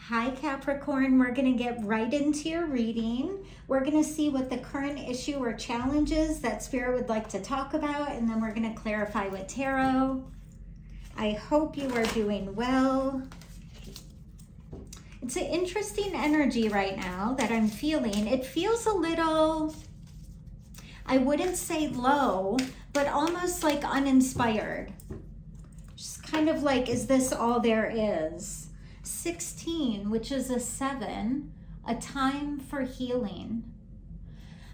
Hi Capricorn, we're going to get right into your reading. We're going to see what the current issue or challenge is that Spirit would like to talk about, and then we're going to clarify with Tarot. I hope you are doing well. It's an interesting energy right now that I'm feeling. It feels a little, I wouldn't say low, but almost like uninspired. Just kind of like, is this all there is? 16, which is a 7, a time for healing.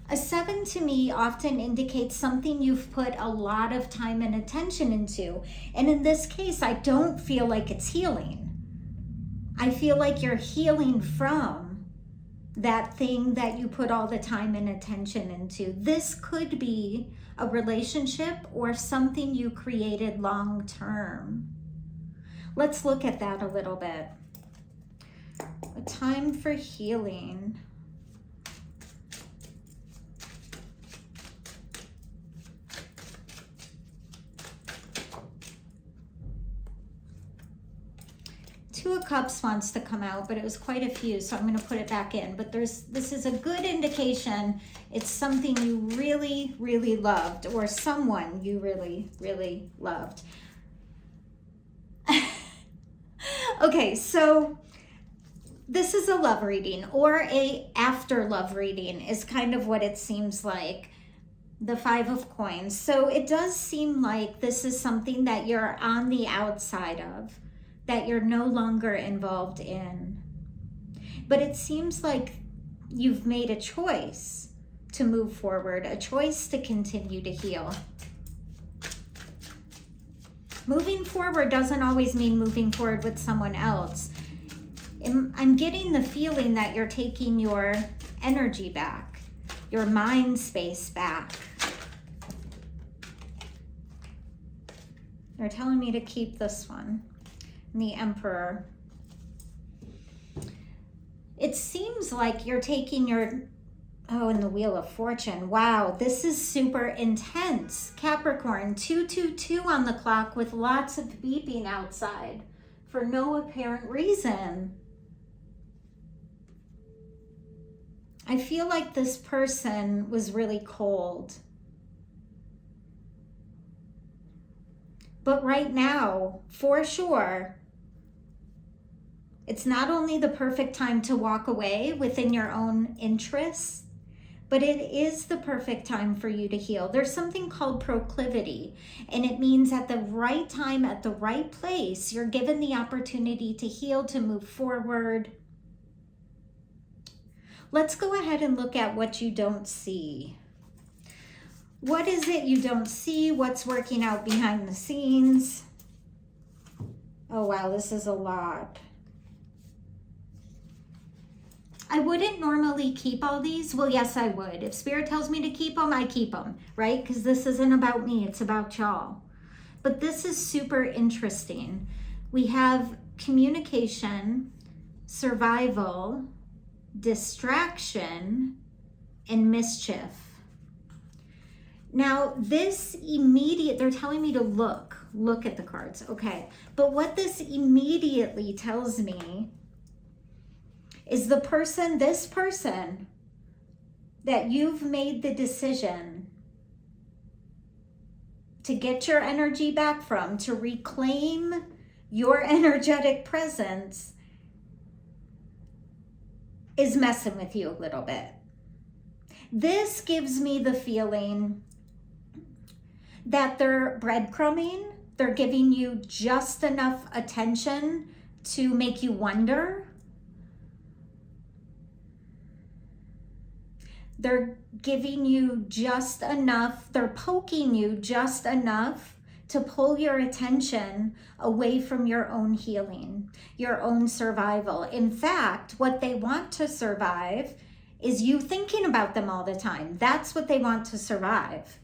A 7 to me often indicates something you've put a lot of time and attention into. And in this case, I don't feel like it's healing. I feel like you're healing from that thing that you put all the time and attention into. This could be a relationship or something you created long term. Let's look at that a little bit. A time for healing. Two of Cups wants to come out, but it was quite a few, so I'm going to put it back in. But this is a good indication it's something you really, really loved, or someone you really, really loved. Okay, so this is a love reading, or a after love reading is kind of what it seems like. The 5 of Coins. So it does seem like this is something that you're on the outside of, that you're no longer involved in. But it seems like you've made a choice to move forward, a choice to continue to heal. Moving forward doesn't always mean moving forward with someone else. I'm getting the feeling that you're taking your energy back, your mind space back. They're telling me to keep this one, the Emperor. It seems like you're taking your, and the Wheel of Fortune. Wow, this is super intense. Capricorn, 222 on the clock with lots of beeping outside for no apparent reason. I feel like this person was really cold. But right now, for sure, it's not only the perfect time to walk away within your own interests, but it is the perfect time for you to heal. There's something called proclivity, and it means at the right time, at the right place, you're given the opportunity to heal, to move forward. Let's go ahead and look at what you don't see. What is it you don't see? What's working out behind the scenes? Oh, wow, this is a lot. I wouldn't normally keep all these. Well, yes, I would. If Spirit tells me to keep them, I keep them, right? Because this isn't about me, it's about y'all. But this is super interesting. We have communication, survival, distraction, and mischief. Now, this they're telling me to look at the cards, okay. But what this immediately tells me is this person that you've made the decision to get your energy back from, to reclaim your energetic presence, is messing with you a little bit. This gives me the feeling that they're breadcrumbing. They're giving you just enough attention to make you wonder. They're giving you just enough, they're poking you just enough to pull your attention away from your own healing, your own survival. In fact, what they want to survive is you thinking about them all the time. That's what they want to survive.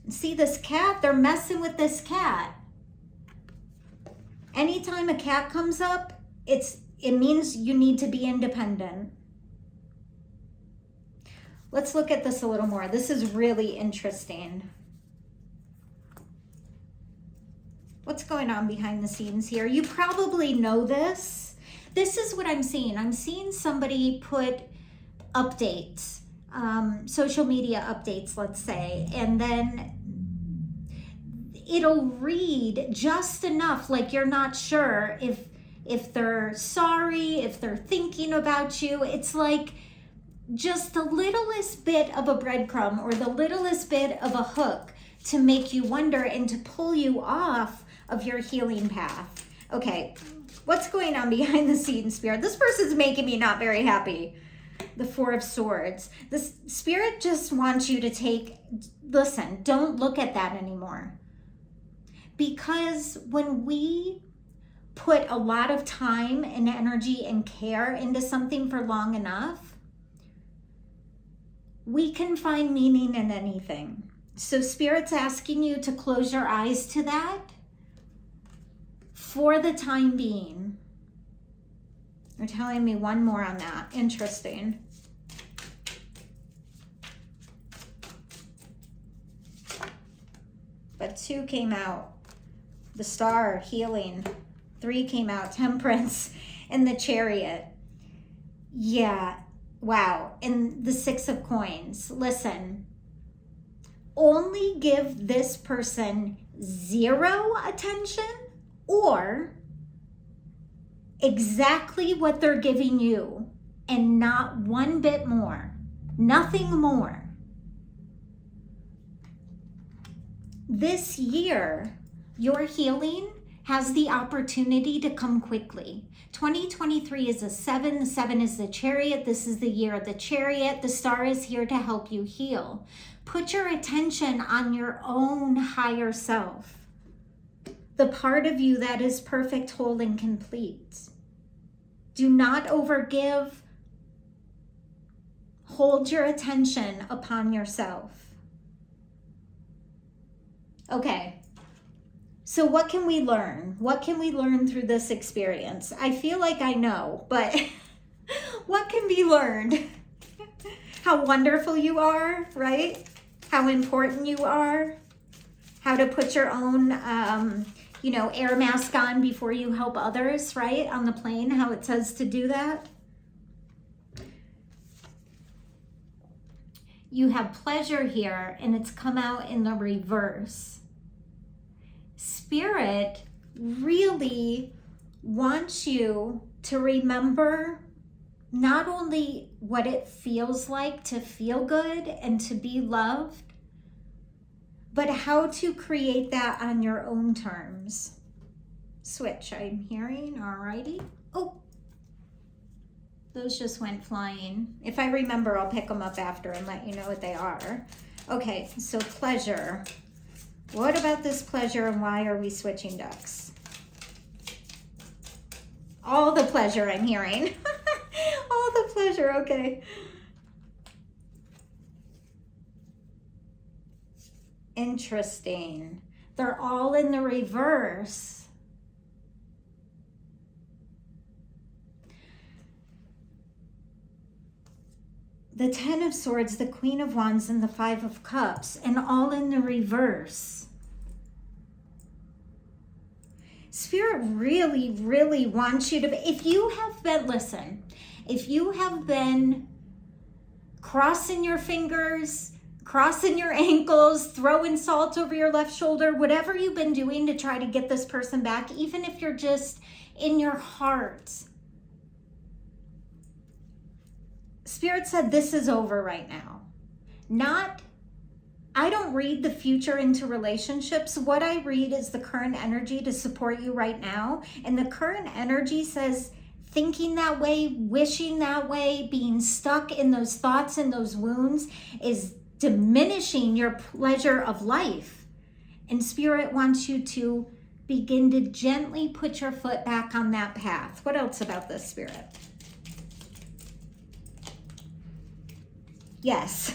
See this cat? They're messing with this cat. Anytime a cat comes up, it means you need to be independent. Let's look at this a little more. This is really interesting. What's going on behind the scenes here? You probably know this. This is what I'm seeing. I'm seeing somebody put updates, social media updates, let's say, and then it'll read just enough like you're not sure if they're sorry, if they're thinking about you. It's like just the littlest bit of a breadcrumb or the littlest bit of a hook to make you wonder and to pull you off of your healing path. Okay, what's going on behind the scenes, Spirit? This person's making me not very happy. The Four of Swords. The Spirit just wants you to listen, don't look at that anymore. Because when we put a lot of time and energy and care into something for long enough, we can find meaning in anything. So Spirit's asking you to close your eyes to that for the time being. They're telling me one more on that. Interesting. But 2 came out. The Star, healing. 3 came out, Temperance, and the Chariot. Yeah, wow. And the 6 of Coins. Listen, only give this person 0 attention or exactly what they're giving you and not one bit more, nothing more. This year, your healing has the opportunity to come quickly. 2023 is a 7. The 7 is the Chariot. This is the year of the Chariot. The Star is here to help you heal. Put your attention on your own higher self, the part of you that is perfect, whole, and complete. Do not overgive. Hold your attention upon yourself. Okay. So what can we learn? What can we learn through this experience? I feel like I know, but what can be learned? How wonderful you are, right? How important you are. How to put your own, air mask on before you help others, right? On the plane, how it says to do that. You have pleasure here, and it's come out in the reverse. Spirit really wants you to remember not only what it feels like to feel good and to be loved, but how to create that on your own terms. Switch, I'm hearing, alrighty. Oh, those just went flying. If I remember, I'll pick them up after and let you know what they are. Okay, so pleasure. What about this pleasure and why are we switching ducks? All the pleasure I'm hearing. All the pleasure, okay. Interesting. They're all in the reverse. The 10 of Swords, the Queen of Wands, and the 5 of Cups, and all in the reverse. Spirit really, really wants you to, if you have been crossing your fingers, crossing your ankles, throwing salt over your left shoulder, whatever you've been doing to try to get this person back, even if you're just in your heart, Spirit said this is over right now. I don't read the future into relationships. What I read is the current energy to support you right now. And the current energy says thinking that way, wishing that way, being stuck in those thoughts and those wounds is diminishing your pleasure of life. And Spirit wants you to begin to gently put your foot back on that path. What else about this, Spirit? Yes.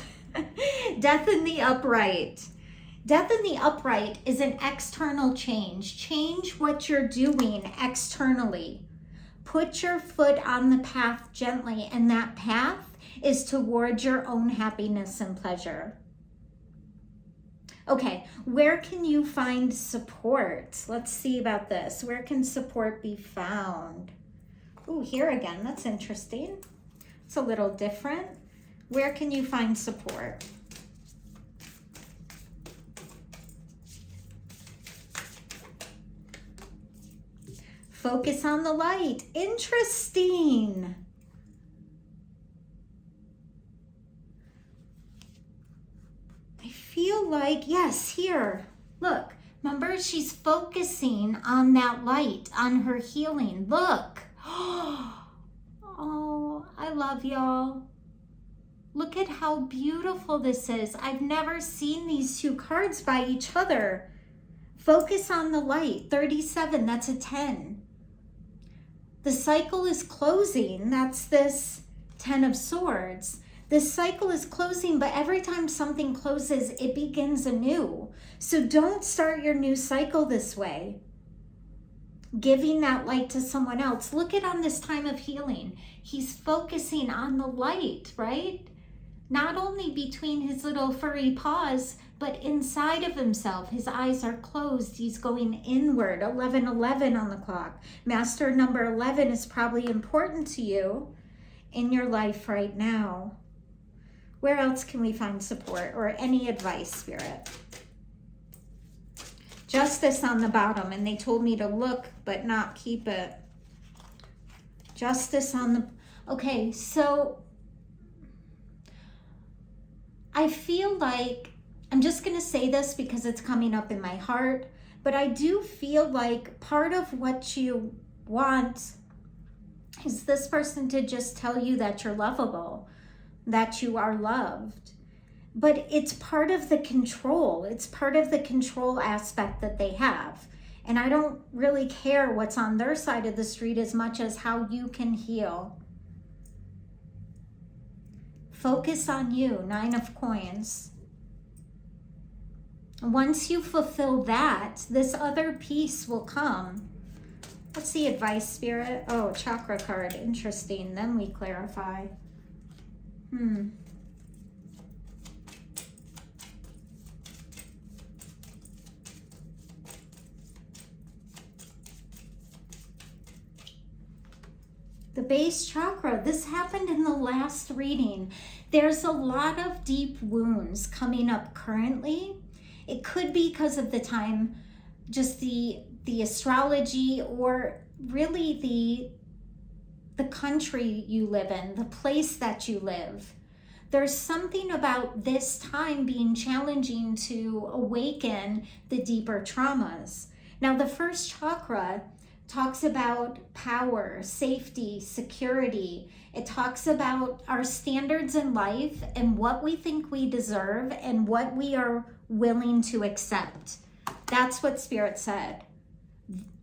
Death in the upright. Death in the upright is an external change. Change what you're doing externally. Put your foot on the path gently, and that path is towards your own happiness and pleasure. Okay, where can you find support? Let's see about this. Where can support be found? Ooh, here again, that's interesting. It's a little different. Where can you find support? Focus on the light. Interesting. I feel like, yes, here. Look, remember, she's focusing on that light, on her healing. Look. Oh, I love y'all. Look at how beautiful this is. I've never seen these two cards by each other. Focus on the light. 37, that's a 10. The cycle is closing. That's this 10 of Swords. This cycle is closing, but every time something closes, it begins anew. So don't start your new cycle this way. Giving that light to someone else. Look at on this time of healing. He's focusing on the light, right? Not only between his little furry paws, but inside of himself. His eyes are closed. He's going inward. 11:11 on the clock. Master number 11 is probably important to you in your life right now. Where else can we find support or any advice, Spirit? Justice on the bottom, and they told me to look but not keep it. Justice on the... Okay, so I feel like, I'm just going to say this because it's coming up in my heart, but I do feel like part of what you want is this person to just tell you that you're lovable, that you are loved. But it's part of the control. It's part of the control aspect that they have. And I don't really care what's on their side of the street as much as how you can heal. Focus on you, 9 of Coins. Once you fulfill that, this other piece will come. What's the advice, Spirit? Oh, Chakra card. Interesting. Then we clarify. The base chakra, this happened in the last reading. There's a lot of deep wounds coming up currently. It could be because of the time, just the astrology, or really the country you live in, the place that you live. There's something about this time being challenging to awaken the deeper traumas. Now, the first chakra talks about power, safety, security. It talks about our standards in life and what we think we deserve and what we are willing to accept. That's what Spirit said.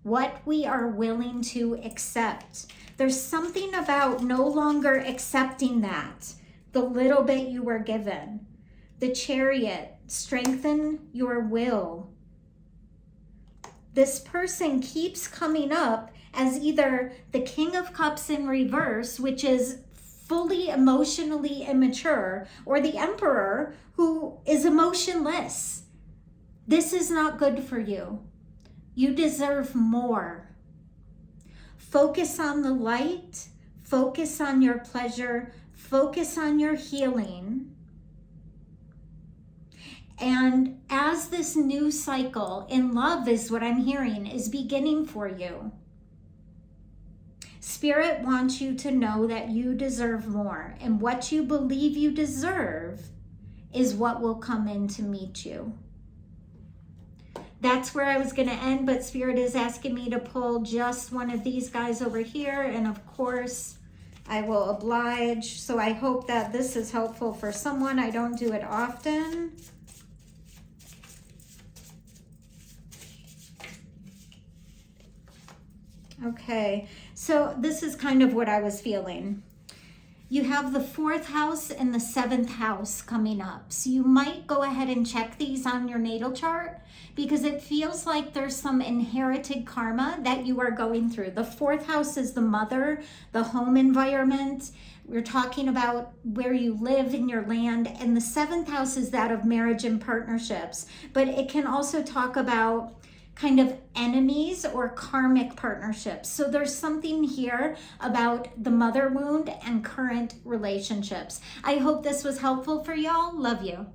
What we are willing to accept. There's something about no longer accepting that, the little bit you were given. The Chariot, strengthen your will. This person keeps coming up as either the King of Cups in reverse, which is fully emotionally immature, or the Emperor, who is emotionless. This is not good for you. You deserve more. Focus on the light. Focus on your pleasure. Focus on your healing. And as this new cycle in love, is what I'm hearing, is beginning for you, Spirit wants you to know that you deserve more. And what you believe you deserve is what will come in to meet you. That's where I was going to end, but Spirit is asking me to pull just one of these guys over here. And of course, I will oblige. So I hope that this is helpful for someone. I don't do it often. Okay, so this is kind of what I was feeling. You have the 4th house and the 7th house coming up. So you might go ahead and check these on your natal chart because it feels like there's some inherited karma that you are going through. The 4th house is the mother, the home environment. We're talking about where you live in your land. And the 7th house is that of marriage and partnerships. But it can also talk about kind of enemies or karmic partnerships. So there's something here about the mother wound and current relationships. I hope this was helpful for y'all. Love you.